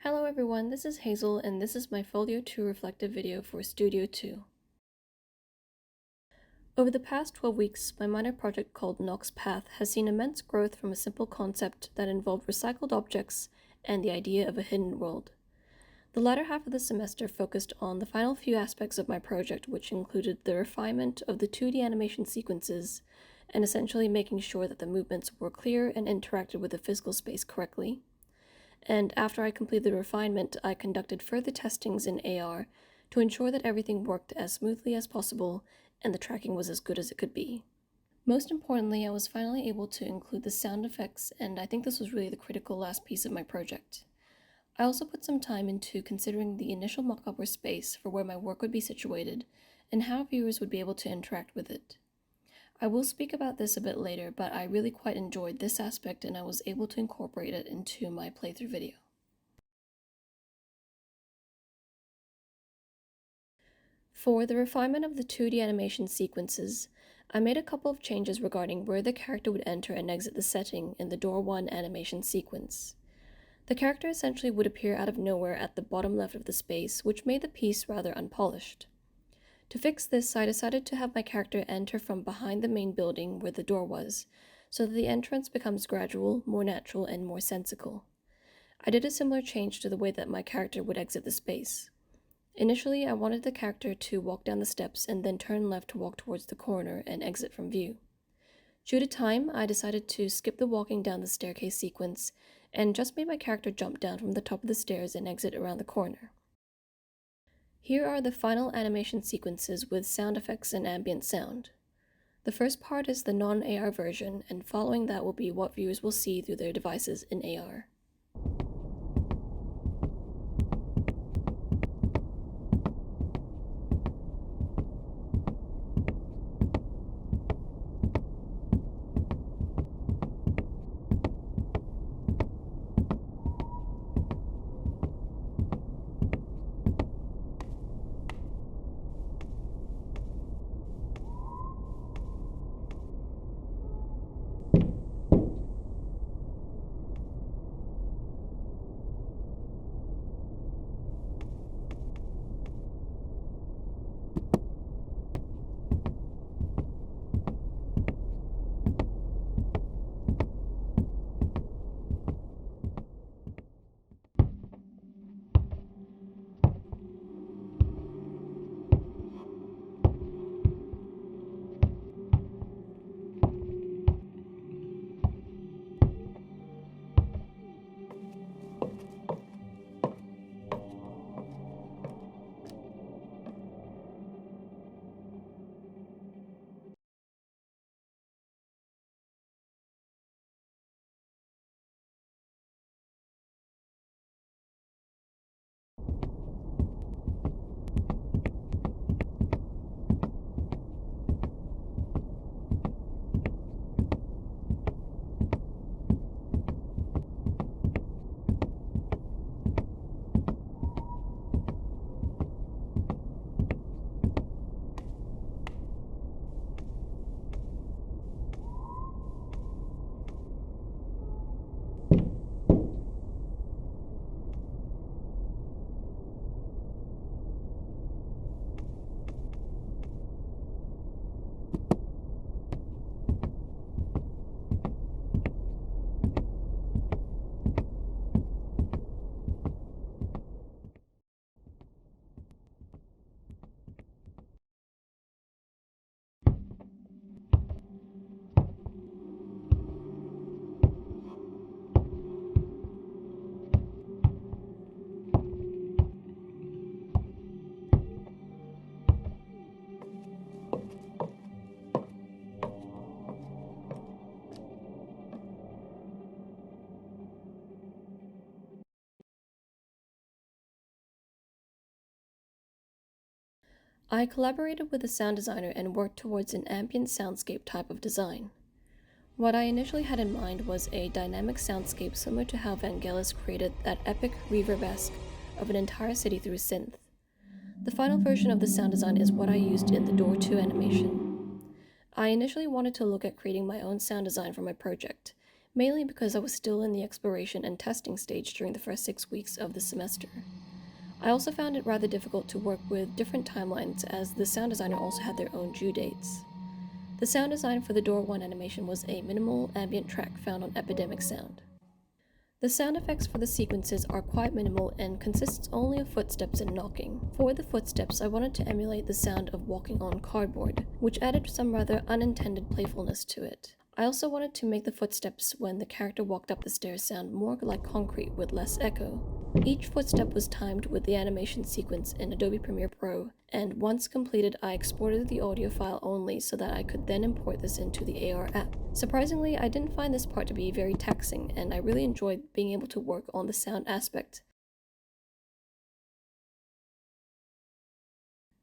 Hello everyone, this is Hazel and this is my Folio 2 reflective video for Studio 2. Over the past 12 weeks, my minor project called Nox Path has seen immense growth from a simple concept that involved recycled objects and the idea of a hidden world. The latter half of the semester focused on the final few aspects of my project, which included the refinement of the 2D animation sequences and essentially making sure that the movements were clear and interacted with the physical space correctly. And after I completed the refinement, I conducted further testings in AR to ensure that everything worked as smoothly as possible and the tracking was as good as it could be. Most importantly, I was finally able to include the sound effects, and I think this was really the critical last piece of my project. I also put some time into considering the initial mock-up or space for where my work would be situated and how viewers would be able to interact with it. I will speak about this a bit later, but I really quite enjoyed this aspect and I was able to incorporate it into my playthrough video. For the refinement of the 2D animation sequences, I made a couple of changes regarding where the character would enter and exit the setting in the Door 1 animation sequence. The character essentially would appear out of nowhere at the bottom left of the space, which made the piece rather unpolished. To fix this, I decided to have my character enter from behind the main building where the door was, so that the entrance becomes gradual, more natural, and more sensical. I did a similar change to the way that my character would exit the space. Initially, I wanted the character to walk down the steps and then turn left to walk towards the corner and exit from view. Due to time, I decided to skip the walking down the staircase sequence and just made my character jump down from the top of the stairs and exit around the corner. Here are the final animation sequences with sound effects and ambient sound. The first part is the non-AR version, and following that will be what viewers will see through their devices in AR. I collaborated with a sound designer and worked towards an ambient soundscape type of design. What I initially had in mind was a dynamic soundscape similar to how Vangelis created that epic reverb-esque of an entire city through synth. The final version of the sound design is what I used in the Door 2 animation. I initially wanted to look at creating my own sound design for my project, mainly because I was still in the exploration and testing stage during the first 6 weeks of the semester. I also found it rather difficult to work with different timelines as the sound designer also had their own due dates. The sound design for the Door 1 animation was a minimal ambient track found on Epidemic Sound. The sound effects for the sequences are quite minimal and consists only of footsteps and knocking. For the footsteps, I wanted to emulate the sound of walking on cardboard, which added some rather unintended playfulness to it. I also wanted to make the footsteps when the character walked up the stairs sound more like concrete with less echo. Each footstep was timed with the animation sequence in Adobe Premiere Pro, and once completed I exported the audio file only so that I could then import this into the AR app. Surprisingly, I didn't find this part to be very taxing, and I really enjoyed being able to work on the sound aspect.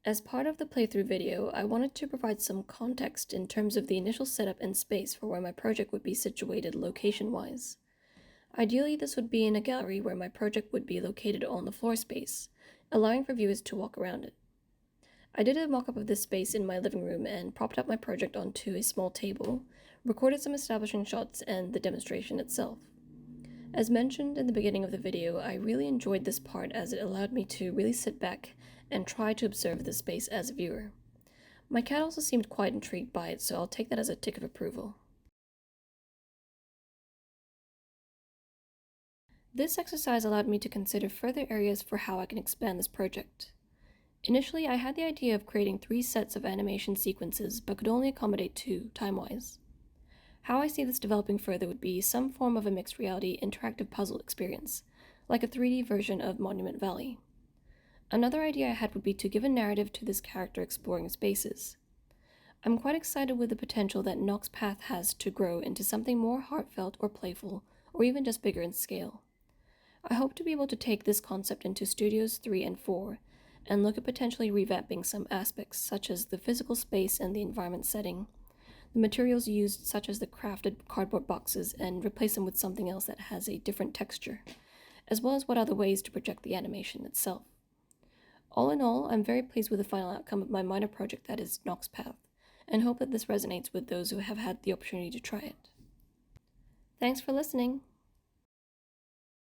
As part of the playthrough video, I wanted to provide some context in terms of the initial setup and space for where my project would be situated location-wise. Ideally, this would be in a gallery where my project would be located on the floor space, allowing for viewers to walk around it. I did a mock-up of this space in my living room and propped up my project onto a small table, recorded some establishing shots and the demonstration itself. As mentioned in the beginning of the video, I really enjoyed this part as it allowed me to really sit back and try to observe the space as a viewer. My cat also seemed quite intrigued by it, so I'll take that as a tick of approval. This exercise allowed me to consider further areas for how I can expand this project. Initially, I had the idea of creating 3 sets of animation sequences, but could only accommodate 2, time-wise. How I see this developing further would be some form of a mixed reality interactive puzzle experience, like a 3D version of Monument Valley. Another idea I had would be to give a narrative to this character exploring spaces. I'm quite excited with the potential that Nock's path has to grow into something more heartfelt or playful, or even just bigger in scale. I hope to be able to take this concept into Studios 3 and 4, and look at potentially revamping some aspects such as the physical space and the environment setting, the materials used such as the crafted cardboard boxes, and replace them with something else that has a different texture, as well as what other ways to project the animation itself. All in all, I'm very pleased with the final outcome of my minor project that is Nock's Path, and hope that this resonates with those who have had the opportunity to try it. Thanks for listening!